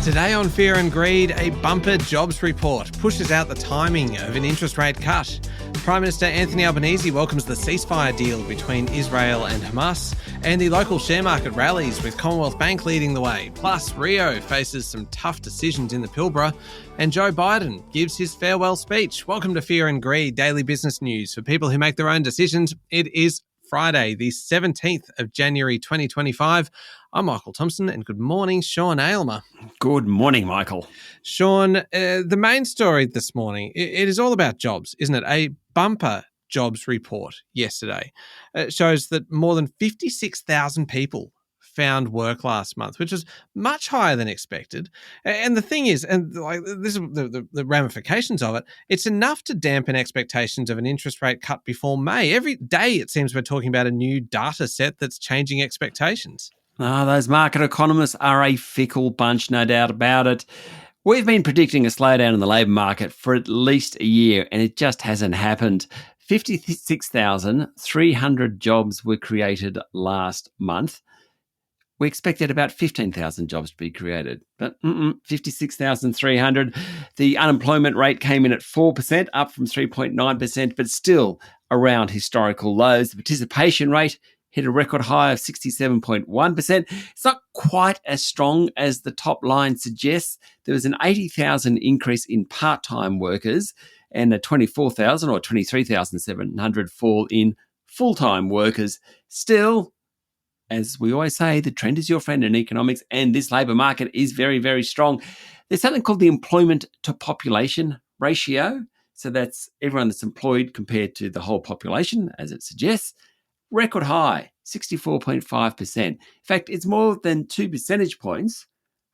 Today on Fear and Greed, a bumper jobs report pushes out the timing of an interest rate cut. Prime Minister Anthony Albanese welcomes the ceasefire deal between Israel and Hamas, and the local share market rallies with Commonwealth Bank leading the way. Plus, Rio faces some tough decisions in the Pilbara, and Joe Biden gives his farewell speech. Welcome to Fear and Greed, daily business news for people who make their own decisions. It is Friday, the 17th of January 2025. I'm Michael Thompson, and good morning, Sean Aylmer. Good morning, Michael. Sean, the main story this morning, it is all about jobs, isn't it? A bumper jobs report yesterday shows that more than 56,000 people found work last month, which was much higher than expected. And the thing is, and like this is the ramifications of it, it's enough to dampen expectations of an interest rate cut before May. Every day it seems we're talking about a new data set that's changing expectations. Those market economists are a fickle bunch, no doubt about it. We've been predicting a slowdown in the labour market for at least a year, and it just hasn't happened. 56,300 jobs were created last month. We expected about 15,000 jobs to be created, but 56,300. The unemployment rate came in at 4%, up from 3.9%, but still around historical lows. The participation rate hit a record high of 67.1%. It's not quite as strong as the top line suggests. There was an 80,000 increase in part-time workers and a 24,000 or 23,700 fall in full-time workers. Still, as we always say, the trend is your friend in economics, and this labour market is very, very strong. There's something called the employment to population ratio. So that's everyone that's employed compared to the whole population, as it suggests. Record high, 64.5%. In fact, it's more than 2 percentage points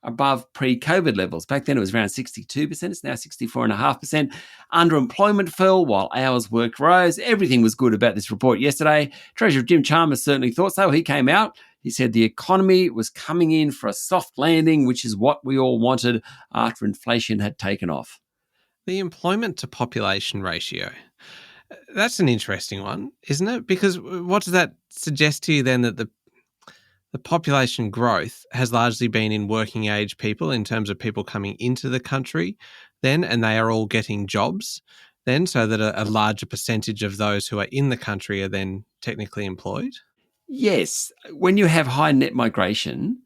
above pre-COVID levels. Back then it was around 62%. It's now 64.5%. Underemployment fell while hours worked rose. Everything was good about this report yesterday. Treasurer Jim Chalmers certainly thought so. He came out. He said the economy was coming in for a soft landing, which is what we all wanted after inflation had taken off. The employment to population ratio. That's an interesting one, isn't it? Because what does that suggest to you then, that the population growth has largely been in working age people in terms of people coming into the country then, and they are all getting jobs then, so that a larger percentage of those who are in the country are then technically employed? Yes. When you have high net migration,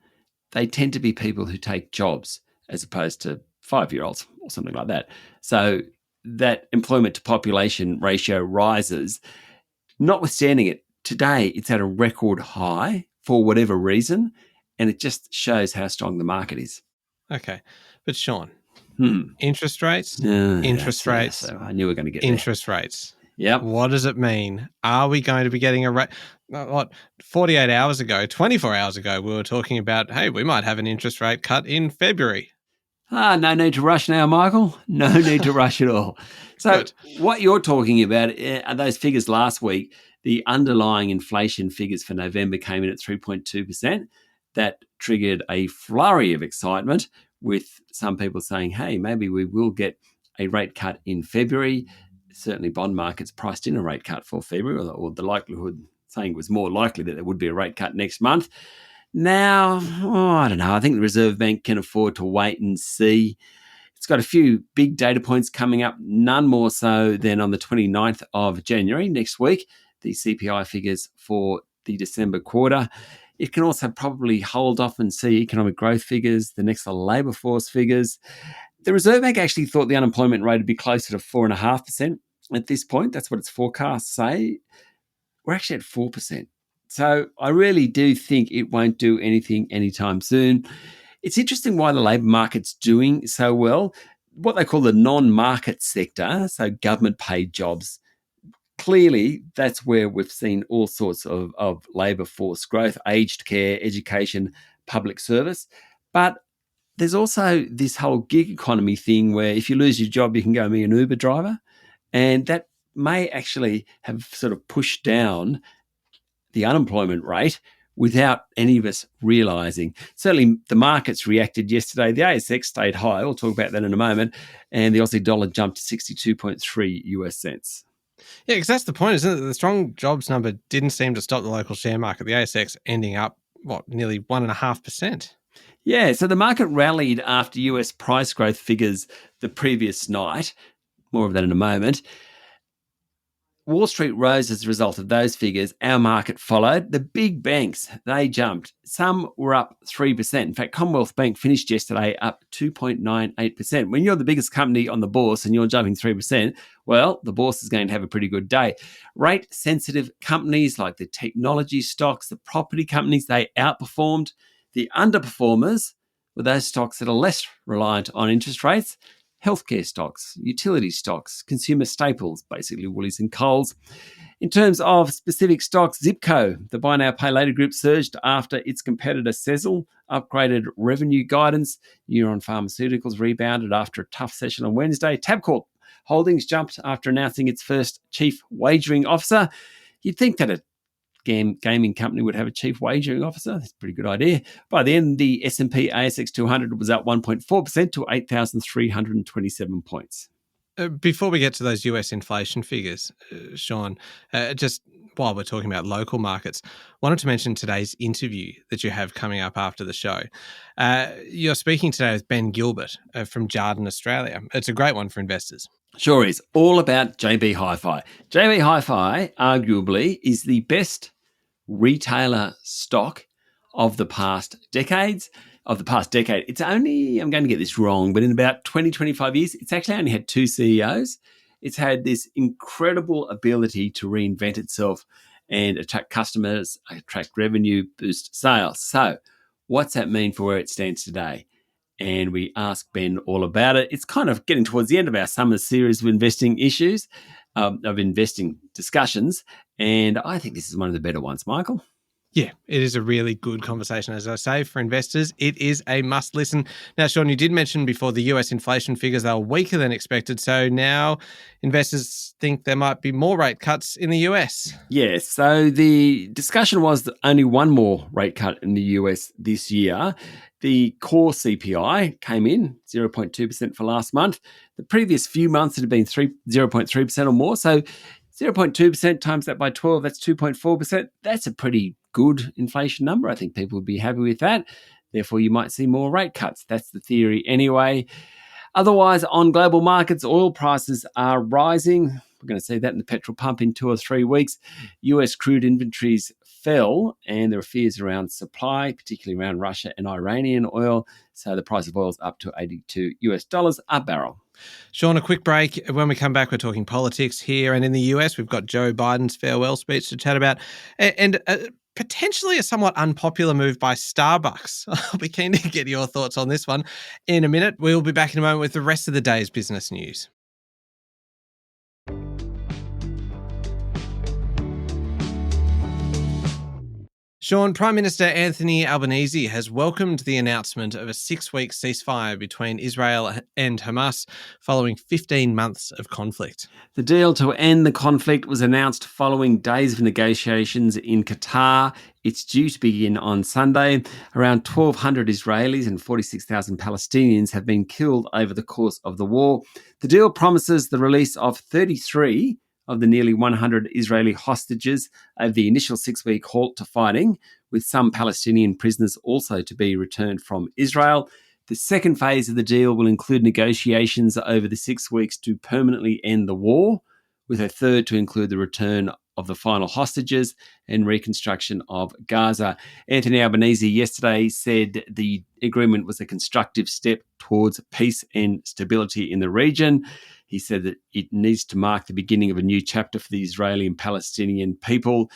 they tend to be people who take jobs as opposed to 5-year-olds or something like that. So that employment to population ratio rises. Notwithstanding it, today it's at a record high for whatever reason, and it just shows how strong the market is. Okay. But Sean, interest rates, interest rates. So I knew we were going to get interest rates. Yep. What does it mean? Are we going to be getting a rate? 48 hours ago, 24 hours ago, we were talking about, hey, we might have an interest rate cut in February. No need to rush now, Michael. No need to rush at all. So Good. What you're talking about are those figures last week. The underlying inflation figures for November came in at 3.2%. That triggered a flurry of excitement, with some people saying, hey, maybe we will get a rate cut in February. Certainly bond markets priced in a rate cut for February, or the likelihood saying it was more likely that there would be a rate cut next month. Now, I don't know. I think the Reserve Bank can afford to wait and see. It's got a few big data points coming up, none more so than on the 29th of January next week, the CPI figures for the December quarter. It can also probably hold off and see economic growth figures, the next labour force figures. The Reserve Bank actually thought the unemployment rate would be closer to 4.5% at this point. That's what its forecasts say. We're actually at 4%. So I really do think it won't do anything anytime soon. It's interesting why the labour market's doing so well. What they call the non-market sector, so government-paid jobs, clearly that's where we've seen all sorts of labour force growth, aged care, education, public service. But there's also this whole gig economy thing where if you lose your job, you can go be an Uber driver. And that may actually have sort of pushed down the unemployment rate without any of us realising. Certainly the markets reacted yesterday. The ASX stayed high. We'll talk about that in a moment. And the Aussie dollar jumped to 62.3 US cents. Yeah, because that's the point, isn't it? The strong jobs number didn't seem to stop the local share market. The ASX ending up, nearly 1.5%. Yeah, so the market rallied after US price growth figures the previous night. More of that in a moment. Wall Street rose as a result of those figures. Our market followed. The big banks, they jumped. Some were up 3%. In fact, Commonwealth Bank finished yesterday up 2.98%. When you're the biggest company on the bourse and you're jumping 3%, well, the bourse is going to have a pretty good day. Rate-sensitive companies like the technology stocks, the property companies, they outperformed. The underperformers were those stocks that are less reliant on interest rates. Healthcare stocks, utility stocks, consumer staples, basically Woolies and Coles. In terms of specific stocks, Zipco, the buy now, pay later group, surged after its competitor Sezzle upgraded revenue guidance. Neuron Pharmaceuticals rebounded after a tough session on Wednesday. Tabcorp Holdings jumped after announcing its first chief wagering officer. You'd think that a gaming company would have a chief wagering officer. That's a pretty good idea. By the end, the S&P ASX 200 was up 1.4% to 8,327 points. Before we get to those US inflation figures, Sean, just while we're talking about local markets, wanted to mention today's interview that you have coming up after the show. You're speaking today with Ben Gilbert from Jarden, Australia. It's a great one for investors. Sure is. All about JB Hi-Fi. JB Hi-Fi arguably is the best retailer stock of the past decade. It's only, I'm going to get this wrong, but in about 20, 25 years, it's actually only had two CEOs. It's had this incredible ability to reinvent itself and attract customers, attract revenue, boost sales. So what's that mean for where it stands today? And we asked Ben all about it. It's kind of getting towards the end of our summer series of investing issues, of investing discussions. And I think this is one of the better ones, Michael. Yeah, it is a really good conversation. As I say, for investors, it is a must listen. Now, Sean, you did mention before the US inflation figures are weaker than expected. So now investors think there might be more rate cuts in the US. Yes. So the discussion was that only one more rate cut in the US this year. The core CPI came in 0.2% for last month. The previous few months it had been 0.3% or more. So 0.2% times that by 12, that's 2.4%. That's a pretty good inflation number. I think people would be happy with that. Therefore, you might see more rate cuts. That's the theory anyway. Otherwise, on global markets, oil prices are rising. We're going to see that in the petrol pump in 2 or 3 weeks. US crude inventories fell, and there are fears around supply, particularly around Russia and Iranian oil. So the price of oil is up to $82 a barrel. Sean, a quick break. When we come back, we're talking politics here. And in the US, we've got Joe Biden's farewell speech to chat about. And potentially a somewhat unpopular move by Starbucks. I'll be keen to get your thoughts on this one in a minute. We'll be back in a moment with the rest of the day's business news. Sean, Prime Minister Anthony Albanese has welcomed the announcement of a 6-week ceasefire between Israel and Hamas following 15 months of conflict. The deal to end the conflict was announced following days of negotiations in Qatar. It's due to begin on Sunday. Around 1,200 Israelis and 46,000 Palestinians have been killed over the course of the war. The deal promises the release of 33 of the nearly 100 Israeli hostages over the initial 6-week halt to fighting, with some Palestinian prisoners also to be returned from Israel. The second phase of the deal will include negotiations over the 6 weeks to permanently end the war, with a third to include the return of the final hostages and reconstruction of Gaza. Anthony Albanese yesterday said the agreement was a constructive step towards peace and stability in the region. He said that it needs to mark the beginning of a new chapter for the Israeli and Palestinian people.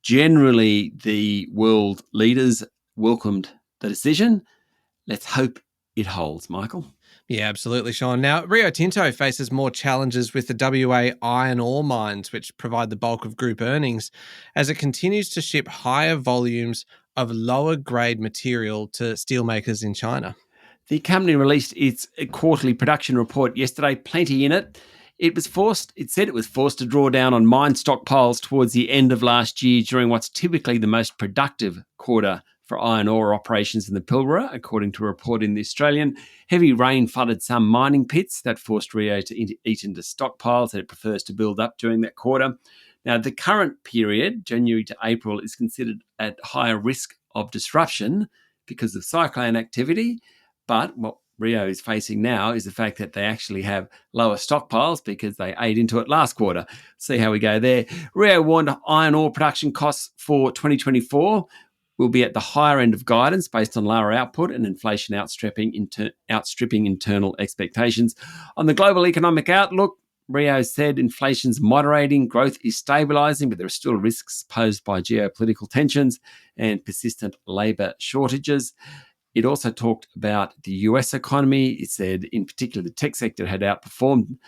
Generally, the world leaders welcomed the decision. Let's hope it holds, Michael. Yeah, absolutely, Sean. Now, Rio Tinto faces more challenges with the WA iron ore mines, which provide the bulk of group earnings, as it continues to ship higher volumes of lower grade material to steelmakers in China. The company released its quarterly production report yesterday, plenty in it. It said it was forced to draw down on mine stockpiles towards the end of last year during what's typically the most productive quarter for iron ore operations in the Pilbara, according to a report in The Australian. Heavy rain flooded some mining pits that forced Rio to eat into stockpiles that it prefers to build up during that quarter. Now, the current period, January to April, is considered at higher risk of disruption because of cyclone activity. But what Rio is facing now is the fact that they actually have lower stockpiles because they ate into it last quarter. See how we go there. Rio warned iron ore production costs for 2024 will be at the higher end of guidance based on lower output and inflation outstripping internal expectations. On the global economic outlook, Rio said inflation's moderating, growth is stabilising, but there are still risks posed by geopolitical tensions and persistent labour shortages. It also talked about the US economy. It said, in particular, the tech sector had outperformed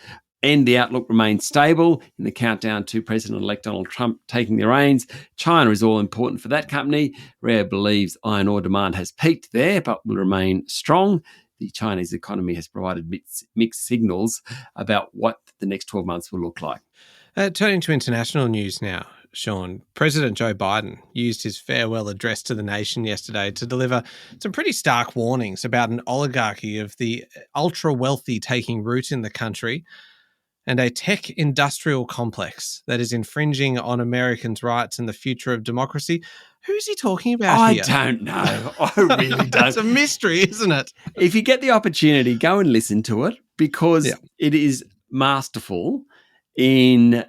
and the outlook remains stable in the countdown to President-elect Donald Trump taking the reins. China is all important for that company. Rio believes iron ore demand has peaked there but will remain strong. The Chinese economy has provided mixed signals about what the next 12 months will look like. Turning to international news now, Sean, President Joe Biden used his farewell address to the nation yesterday to deliver some pretty stark warnings about an oligarchy of the ultra-wealthy taking root in the country and a tech industrial complex that is infringing on Americans' rights and the future of democracy. Who's he talking about here? I don't know. I really don't. It's a mystery, isn't it? If you get the opportunity, go and listen to it because it is masterful in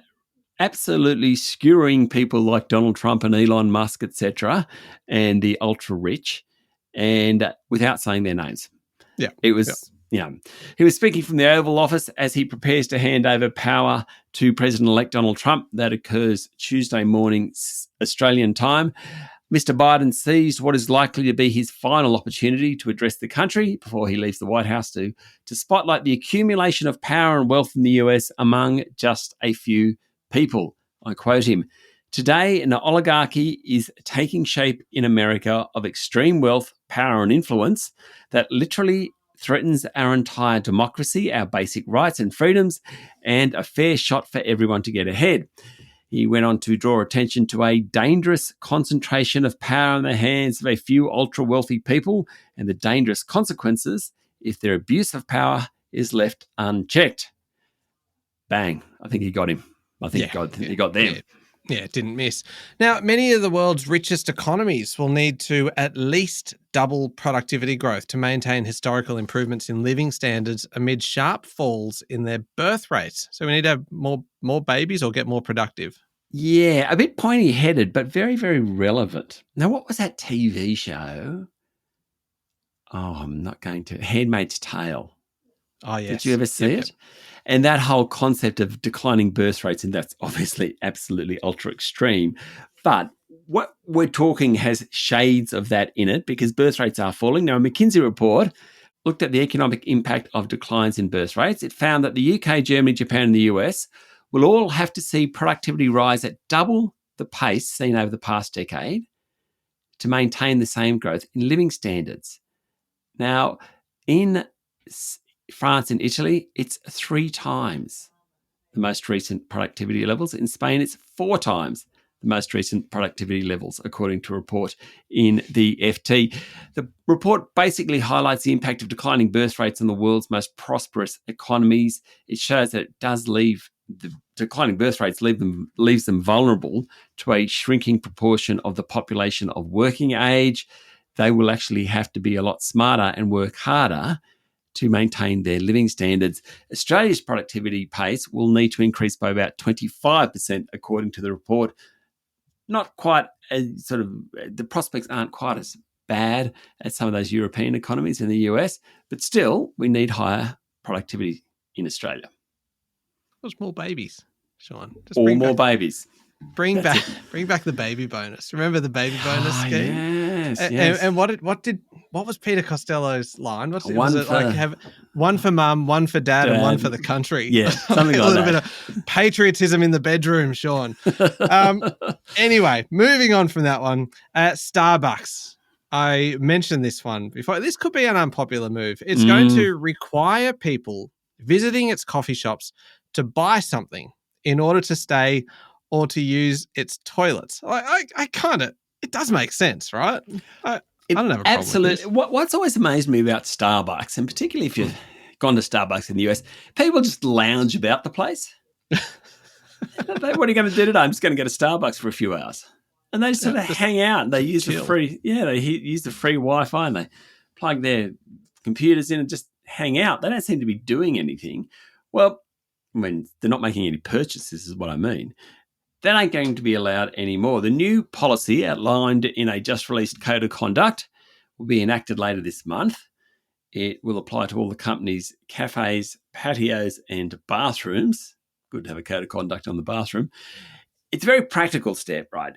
absolutely skewering people like Donald Trump and Elon Musk, etc., and the ultra-rich, and without saying their names. Yeah. It was... Yeah, he was speaking from the Oval Office as he prepares to hand over power to President-elect Donald Trump. That occurs Tuesday morning, Australian time. Mr. Biden seized what is likely to be his final opportunity to address the country before he leaves the White House to spotlight the accumulation of power and wealth in the US among just a few people. I quote him, "Today, an oligarchy is taking shape in America of extreme wealth, power and influence that literally threatens our entire democracy, our basic rights and freedoms, and a fair shot for everyone to get ahead." He went on to draw attention to a dangerous concentration of power in the hands of a few ultra-wealthy people and the dangerous consequences if their abuse of power is left unchecked. Bang. I think he got him. I think he got them. Yeah, didn't miss. Now, many of the world's richest economies will need to at least double productivity growth to maintain historical improvements in living standards amid sharp falls in their birth rates. So we need to have more babies or get more productive. Yeah, a bit pointy-headed, but very, very relevant. Now, what was that TV show? Oh, I'm not going to. Handmaid's Tale. Oh, yes. Did you ever see it? And that whole concept of declining birth rates, and that's obviously absolutely ultra extreme. But what we're talking has shades of that in it because birth rates are falling. Now, a McKinsey report looked at the economic impact of declines in birth rates. It found that the UK, Germany, Japan, and the US will all have to see productivity rise at double the pace seen over the past decade to maintain the same growth in living standards. Now, in France and Italy, it's 3 times the most recent productivity levels. In Spain, it's 4 times the most recent productivity levels, according to a report in the FT. The report basically highlights the impact of declining birth rates on the world's most prosperous economies. It shows that it does leave the declining birth rates leaves them vulnerable to a shrinking proportion of the population of working age. They will actually have to be a lot smarter and work harder to maintain their living standards. Australia's productivity pace will need to increase by about 25%, according to the report. Not quite as the prospects aren't quite as bad as some of those European economies in the US, but still, we need higher productivity in Australia. What's more babies, Sean? More babies. Bring back the baby bonus. Remember the baby bonus scheme? Yes. And what was Peter Costello's line? Was it for, have one for mum, one for dad, and one for the country? Yeah, something like that. A little bit of patriotism in the bedroom, Sean. Anyway, moving on from that one, Starbucks. I mentioned this one before. This could be an unpopular move. It's going to require people visiting its coffee shops to buy something in order to stay or to use its toilets. I kind of, it does make sense, right? I don't have a problem with this. What's always amazed me about Starbucks, and particularly if you've gone to Starbucks in the US, people just lounge about the place. What are you going to do today? I'm just going to go to Starbucks for a few hours. And they sort of hang out. They use chill. use the free Wi-Fi, and they plug their computers in and just hang out. They don't seem to be doing anything. Well, when they're not making any purchases is what I mean. That ain't going to be allowed anymore. The new policy outlined in a just-released code of conduct will be enacted later this month. It will apply to all the company's cafes, patios, and bathrooms. Good to have a code of conduct on the bathroom. It's a very practical step, right?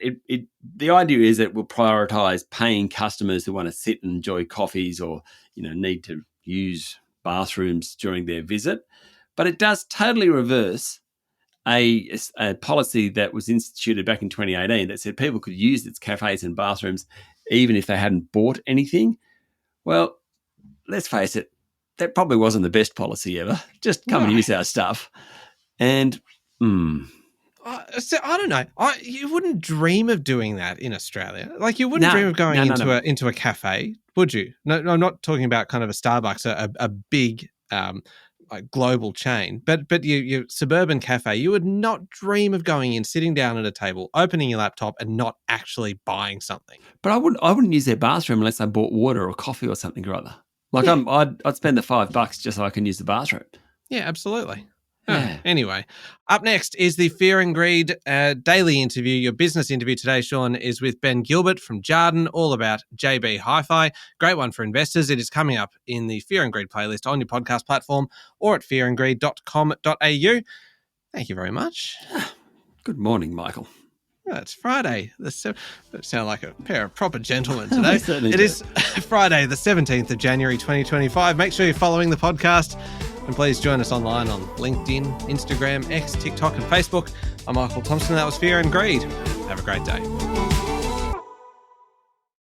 The idea is that it will prioritise paying customers who want to sit and enjoy coffees or need to use bathrooms during their visit. But it does totally reverse a policy that was instituted back in 2018 that said people could use its cafes and bathrooms even if they hadn't bought anything. Well, let's face it, that probably wasn't the best policy ever. Just come and use our stuff. And so I don't know. You wouldn't dream of doing that in Australia. Like you wouldn't dream of going into a cafe, would you? No, I'm not talking about kind of a Starbucks, a big global chain. But your suburban cafe, you would not dream of going in, sitting down at a table, opening your laptop, and not actually buying something. But I wouldn't use their bathroom unless I bought water or coffee or something or other. Like I'd spend the $5 just so I can use the bathroom. Yeah, absolutely. Anyway, up next is the Fear and Greed daily interview. Your business interview today, Sean, is with Ben Gilbert from Jarden, all about JB Hi-Fi. Great one for investors. It is coming up in the Fear and Greed playlist on your podcast platform or at fearandgreed.com.au. Thank you very much. Good morning, Michael. It's Friday. Sound like a pair of proper gentlemen today. It is Friday, the 17th of January, 2025. Make sure you're following the podcast. And please join us online on LinkedIn, Instagram, X, TikTok, and Facebook. I'm Michael Thompson. That was Fear and Greed. Have a great day.